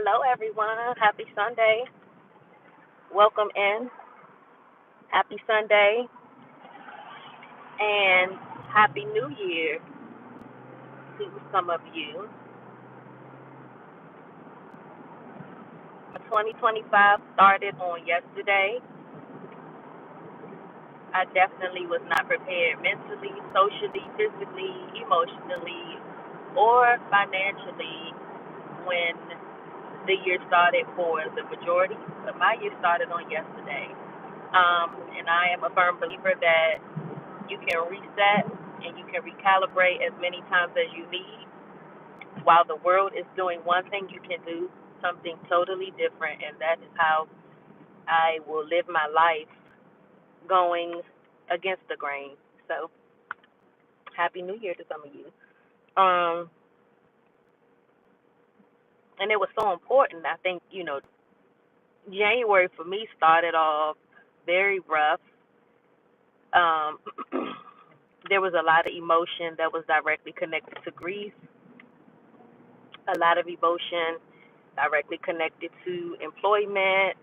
Hello, everyone. Happy Sunday. Welcome in. Happy Sunday and Happy New Year to some of you. 2025 started on yesterday. I definitely was not prepared mentally, socially, physically, emotionally, or financially when the year started for the majority. But my year started on yesterday. And I am a firm believer that you can reset and you can recalibrate as many times as you need. While the world is doing one thing, you can do something totally different, and that is how I will live my life going against the grain. So, Happy New Year to some of you. Um, and it was so important. I think, January for me started off very rough. Um, there was a lot of emotion that was directly connected to grief, a lot of emotion directly connected to employment,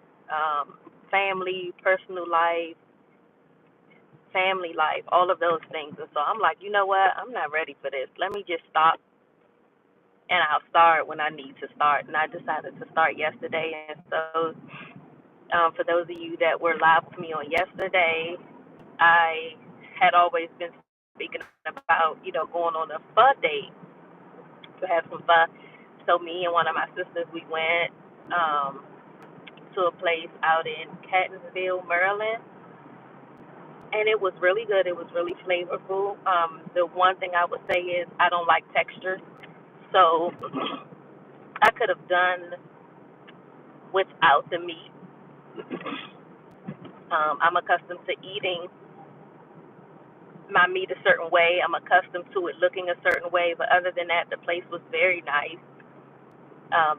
family, personal life, family life, all of those things. And so I'm like, you know what? I'm not ready for this. Let me just stop and I'll start when I need to start. And I decided to start yesterday. And so for those of you that were live with me on yesterday, I had always been speaking about, going on a fun date to have some fun. So me and one of my sisters, we went to a place out in Catonsville, Maryland, and it was really good. It was really flavorful. The one thing I would say is I don't like texture, so I could have done without the meat. I'm accustomed to eating my meat a certain way. I'm accustomed to it looking a certain way, but other than that, the place was very nice.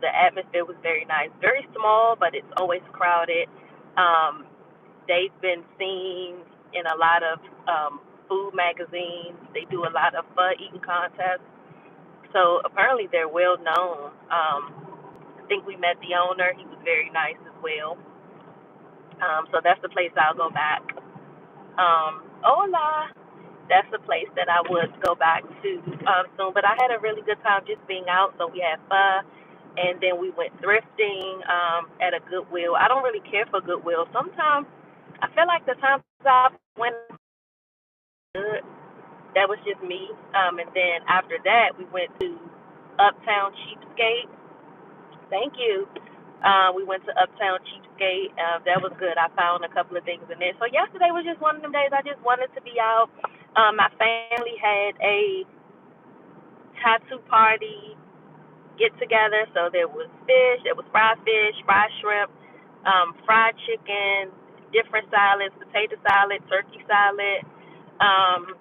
The atmosphere was very nice. Very small, but it's always crowded. Um, they've been seen in a lot of food magazines. They do a lot of fun eating contests. So apparently they're well known. I think we met the owner. He was very nice as well. So that's the place I'll go back. Hola. That's the place that I would go back to soon. But I had a really good time just being out. So we had fun. And then we went thrifting at a Goodwill. I don't really care for Goodwill. Sometimes I feel like the times I went good, that was just me. And then after that, we went to Uptown Cheapskate. Thank you. We went to Uptown Cheapskate. That was good. I found a couple of things in there. So yesterday was just one of them days I just wanted to be out. My family had a tattoo party get together. So there was fish, fried shrimp, fried chicken, different salads, potato salad, turkey salad. Um,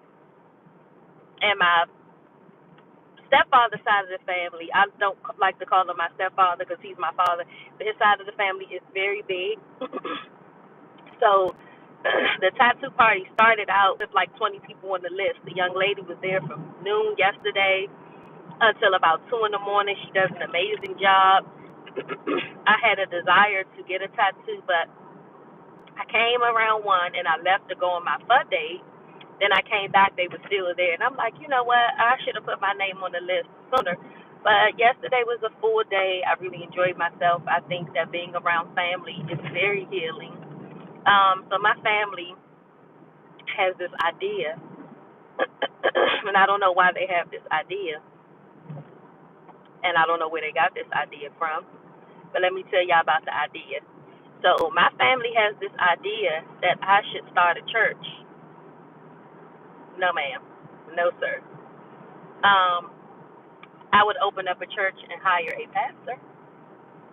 and my stepfather's side of the family, I don't like to call him my stepfather because he's my father, but his side of the family is very big. So the tattoo party started out with like 20 people on the list. The young lady was there from noon yesterday until about 2 in the morning. She does an amazing job. I had a desire to get a tattoo, but I came around 1 and I left to go on my fun date. Then I came back, they were still there. And I'm like, you know what? I should have put my name on the list sooner. But yesterday was a full day. I really enjoyed myself. I think that being around family is very healing. So my family has this idea, and I don't know why they have this idea, and I don't know where they got this idea from. But let me tell y'all about the idea. So my family has this idea that I should start a church. No, ma'am. No, sir. Um, I would open up a church and hire a pastor.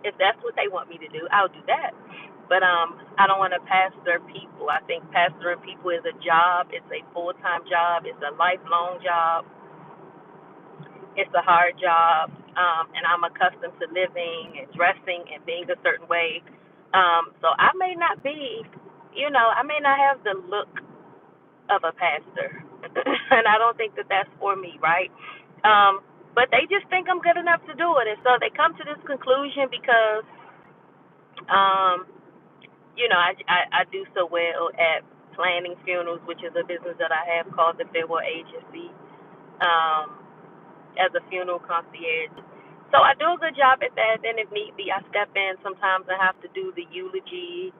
If that's what they want me to do, I'll do that. But I don't want to pastor people. I think pastoring people is a job. It's a full-time job. It's a lifelong job. It's a hard job. And I'm accustomed to living and dressing and being a certain way. So I may not be, I may not have the look of a pastor. And I don't think that that's for me, right? Um, but they just think I'm good enough to do it, and so they come to this conclusion because, um, I do so well at planning funerals, which is a business that I have called the Farewell Agency, um, as a funeral concierge. So I do a good job at that. Then if need be, I step in. Sometimes I have to do the eulogy,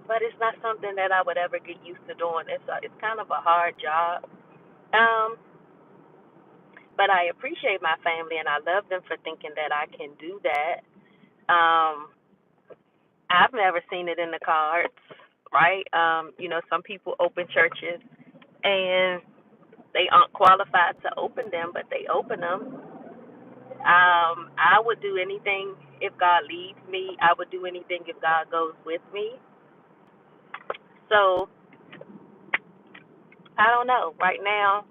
but it's not something that I would ever get used to doing. It's kind of a hard job. Um, but I appreciate my family and I love them for thinking that I can do that. Um, I've never seen it in the cards, right? Some people open churches and they aren't qualified to open them, but they open them. I would do anything if God leads me. I would do anything if God goes with me. So I don't know. Right now,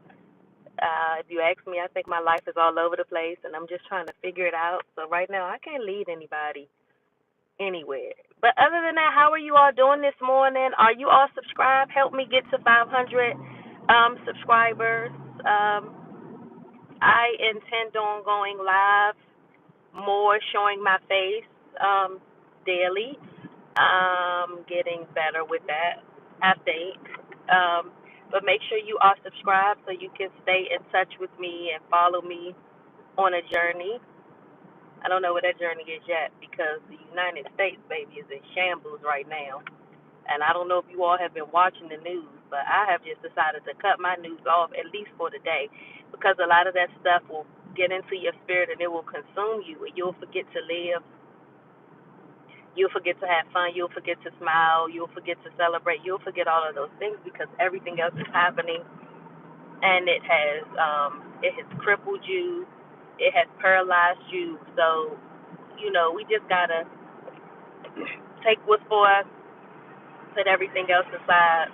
if you ask me, I think my life is all over the place, and I'm just trying to figure it out. So right now, I can't lead anybody anywhere. But other than that, how are you all doing this morning? Are you all subscribed? Help me get to 500 subscribers. I intend on going live more, showing my face daily. Getting better with that, I think. But make sure you are subscribed so you can stay in touch with me and follow me on a journey. I don't know what that journey is yet because the United States, baby, is in shambles right now. And I don't know if you all have been watching the news, but I have just decided to cut my news off, at least for the day, because a lot of that stuff will get into your spirit and it will consume you, and you'll forget to live. You'll forget to have fun. You'll forget to smile. You'll forget to celebrate. You'll forget all of those things because everything else is happening, and it has crippled you. It has paralyzed you. So, we just gotta take what's for us, put everything else aside,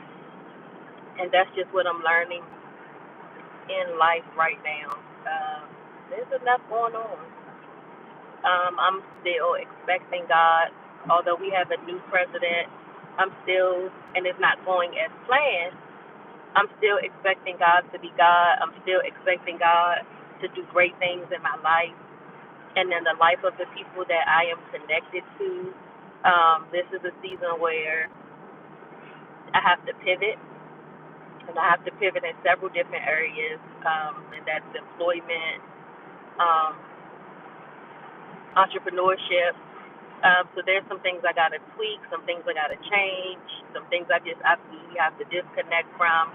and that's just what I'm learning in life right now. There's enough going on. I'm still expecting God. Although we have a new president, and it's not going as planned, I'm still expecting God to be God. I'm still expecting God to do great things in my life and in the life of the people that I am connected to. This is a season where I have to pivot, and I have to pivot in several different areas, and that's employment, um, entrepreneurship. So there's some things I gotta tweak, some things I gotta change, some things I just absolutely have to disconnect from.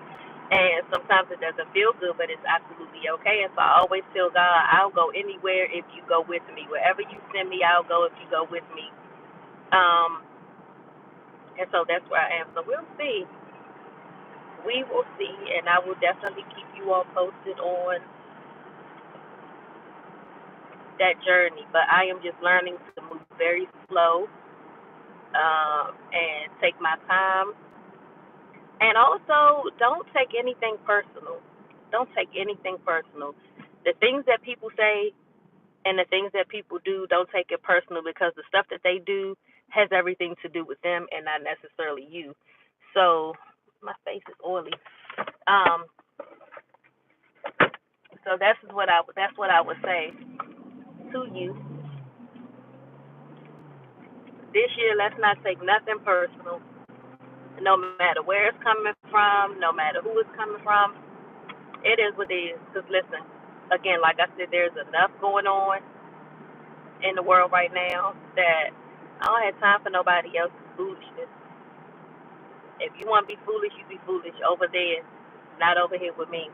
And sometimes it doesn't feel good, but it's absolutely okay. And so I always tell God, I'll go anywhere if you go with me. Wherever you send me, I'll go if you go with me. Um, and so that's where I am. So we'll see. We will see, and I will definitely keep you all posted on that journey. But I am just learning to move very slow, and take my time. And also, don't take anything personal. Don't take anything personal. The things that people say and the things that people do, don't take it personal because the stuff that they do has everything to do with them and not necessarily you. So, my face is oily. Um, so that's what I would say to you. This year, let's not take nothing personal. No matter where it's coming from, no matter who it's coming from, it is what it is. Because listen, again, like I said, there's enough going on in the world right now that I don't have time for nobody else's foolishness. If you want to be foolish, you be foolish over there, not over here with me.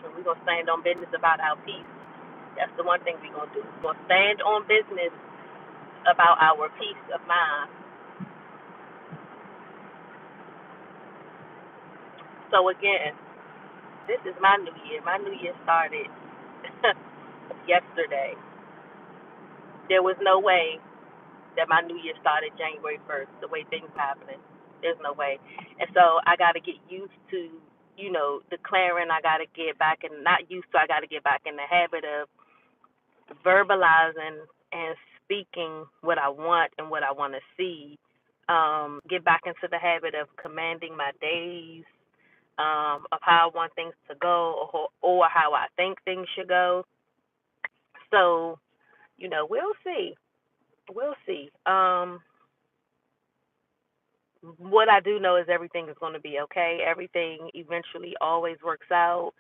And we're going to stand on business about our peace. That's the one thing we're going to do. We're going to stand on business about our peace of mind. So again, this is my new year. My new year started yesterday. There was no way that my new year started January 1st, the way things happening. There's no way. And so I got to get used to, declaring. I got to get back and not used to, I got to get back in the habit of verbalizing and speaking what I want and what I want to see. Get back into the habit of commanding my days, of how I want things to go, or how I think things should go. So, we'll see. We'll see. What I do know is everything is going to be okay. Everything eventually always works out.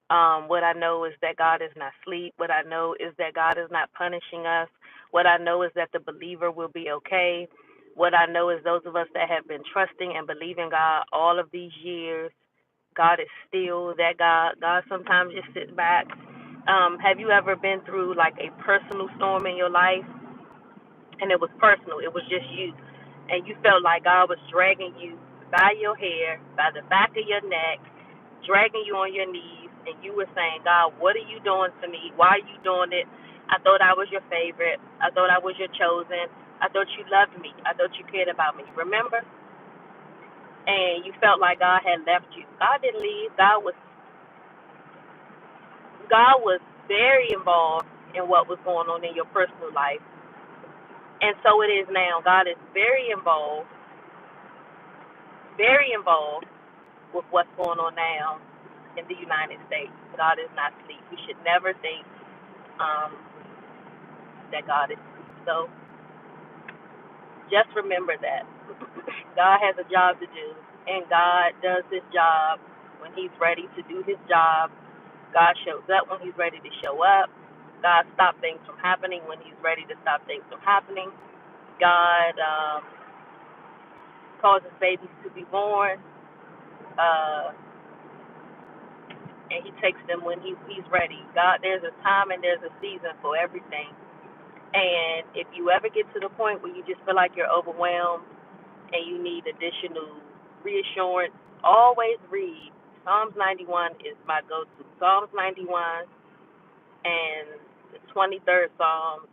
What I know is that God is not asleep. What I know is that God is not punishing us. What I know is that the believer will be okay. What I know is those of us that have been trusting and believing God all of these years, God is still that God. God sometimes just sits back. Have you ever been through like a personal storm in your life? And it was personal. It was just you. And you felt like God was dragging you by your hair, by the back of your neck, dragging you on your knees, and you were saying, God, what are you doing to me? Why are you doing it? I thought I was your favorite. I thought I was your chosen. I thought you loved me. I thought you cared about me. Remember? And you felt like God had left you. God didn't leave. God was very involved in what was going on in your personal life. And so it is now. God is very involved with what's going on now in the United States. God is not asleep. We should never think um, that God is asleep. So just remember that God has a job to do, and God does his job when he's ready to do his job. God shows up when he's ready to show up. God stops things from happening when he's ready to stop things from happening. God causes babies to be born. Uh, and he takes them when he's ready. God, there's a time and there's a season for everything. And if you ever get to the point where you just feel like you're overwhelmed and you need additional reassurance, always read. Psalms 91 is my go-to. Psalms 91 and the 23rd Psalm,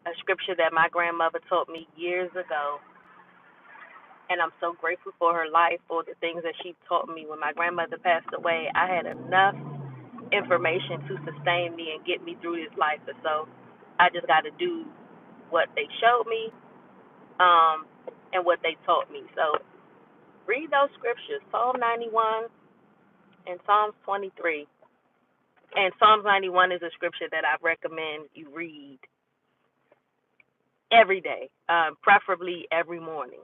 a scripture that my grandmother taught me years ago. And I'm so grateful for her life, for the things that she taught me. When my grandmother passed away, I had enough information to sustain me and get me through this life. And so I just got to do what they showed me, and what they taught me. So read those scriptures, Psalm 91 and Psalms 23. And Psalms 91 is a scripture that I recommend you read every day, preferably every morning.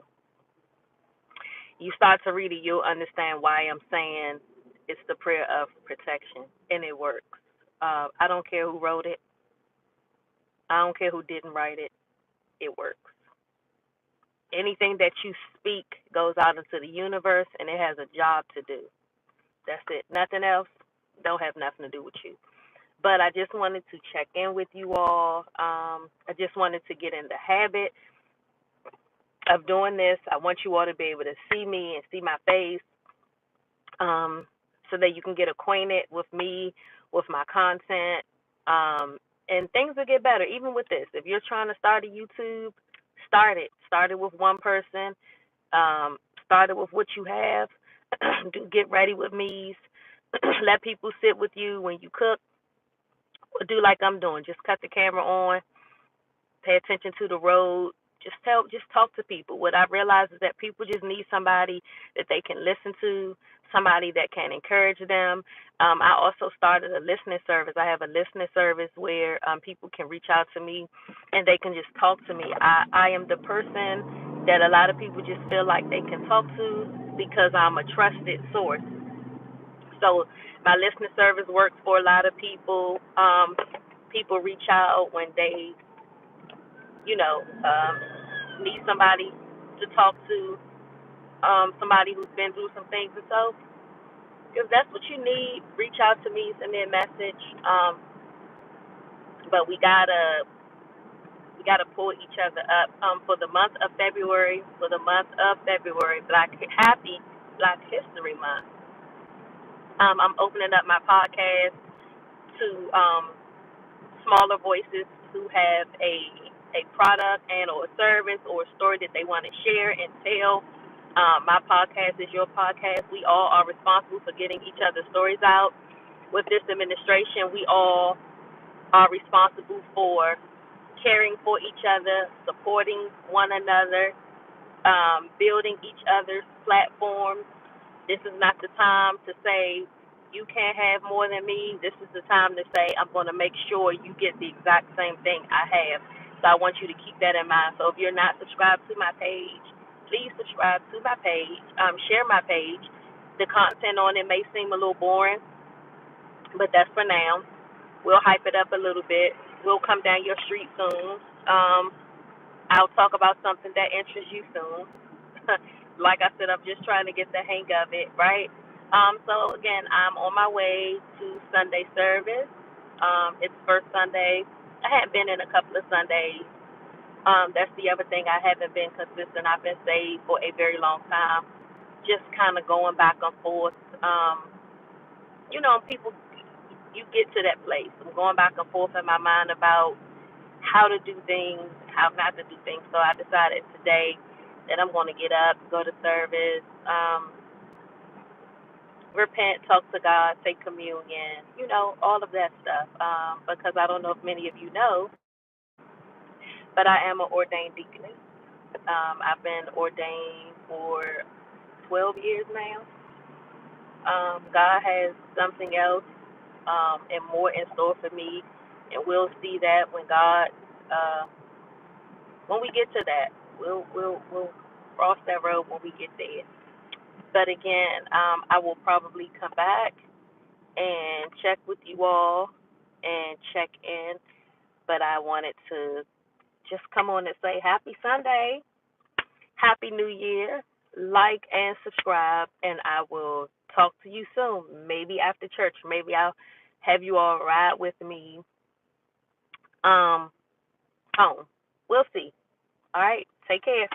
You start to read it, you'll understand why I'm saying it's the prayer of protection, and it works. I don't care who wrote it. I don't care who didn't write it. It works. Anything that you speak goes out into the universe, and it has a job to do. That's it. Nothing else. Don't have nothing to do with you. But I just wanted to check in with you all. I just wanted to get in the habit of doing this. I want you all to be able to see me and see my face, so that you can get acquainted with me, with my content, and things will get better. Even with this, if you're trying to start a YouTube, start it. Start it with one person. Start it with what you have. Do get ready with me's. Let people sit with you when you cook. Or do like I'm doing. Just cut the camera on. Pay attention to the road. Just talk to people. What I realize is that people just need somebody that they can listen to, somebody that can encourage them. I also started a listening service. I have a listening service where people can reach out to me and they can just talk to me. I am the person that a lot of people just feel like they can talk to because I'm a trusted source. So my listening service works for a lot of people. People reach out when they need somebody to talk to, somebody who's been through some things. And so, if that's what you need, reach out to me, send me a message. But we gotta pull each other up. For the month of February, Happy Black History Month. I'm opening up my podcast to smaller voices who have a product and or a service or a story that they want to share and tell. My podcast is your podcast. We all are responsible for getting each other's stories out. With this administration, we all are responsible for caring for each other, supporting one another, building each other's platforms. This is not the time to say you can't have more than me. This is the time to say I'm going to make sure you get the exact same thing I have. So I want you to keep that in mind. So if you're not subscribed to my page, please subscribe to my page. Share my page. The content on it may seem a little boring, but that's for now. We'll hype it up a little bit. We'll come down your street soon. I'll talk about something that interests you soon. Like I said, I'm just trying to get the hang of it, right? So again, I'm on my way to Sunday service. It's first Sunday. I hadn't been in a couple of Sundays. That's the other thing. I haven't been consistent. I've been saved for a very long time. Just kind of going back and forth. People, you get to that place. I'm going back and forth in my mind about how to do things, how not to do things. So I decided today that I'm going to get up, go to service, repent, talk to God, take communion, all of that stuff. Because I don't know if many of you know, but I am an ordained deaconess. I've been ordained for 12 years now. God has something else and more in store for me, and we'll see that uh, when we get to that. We'll cross that road when we get there. But again, I will probably come back and check with you all and check in. But I wanted to just come on and say happy Sunday, happy New Year, like and subscribe, and I will talk to you soon. Maybe after church. Maybe I'll have you all ride with me um home. We'll see. All right. Take care.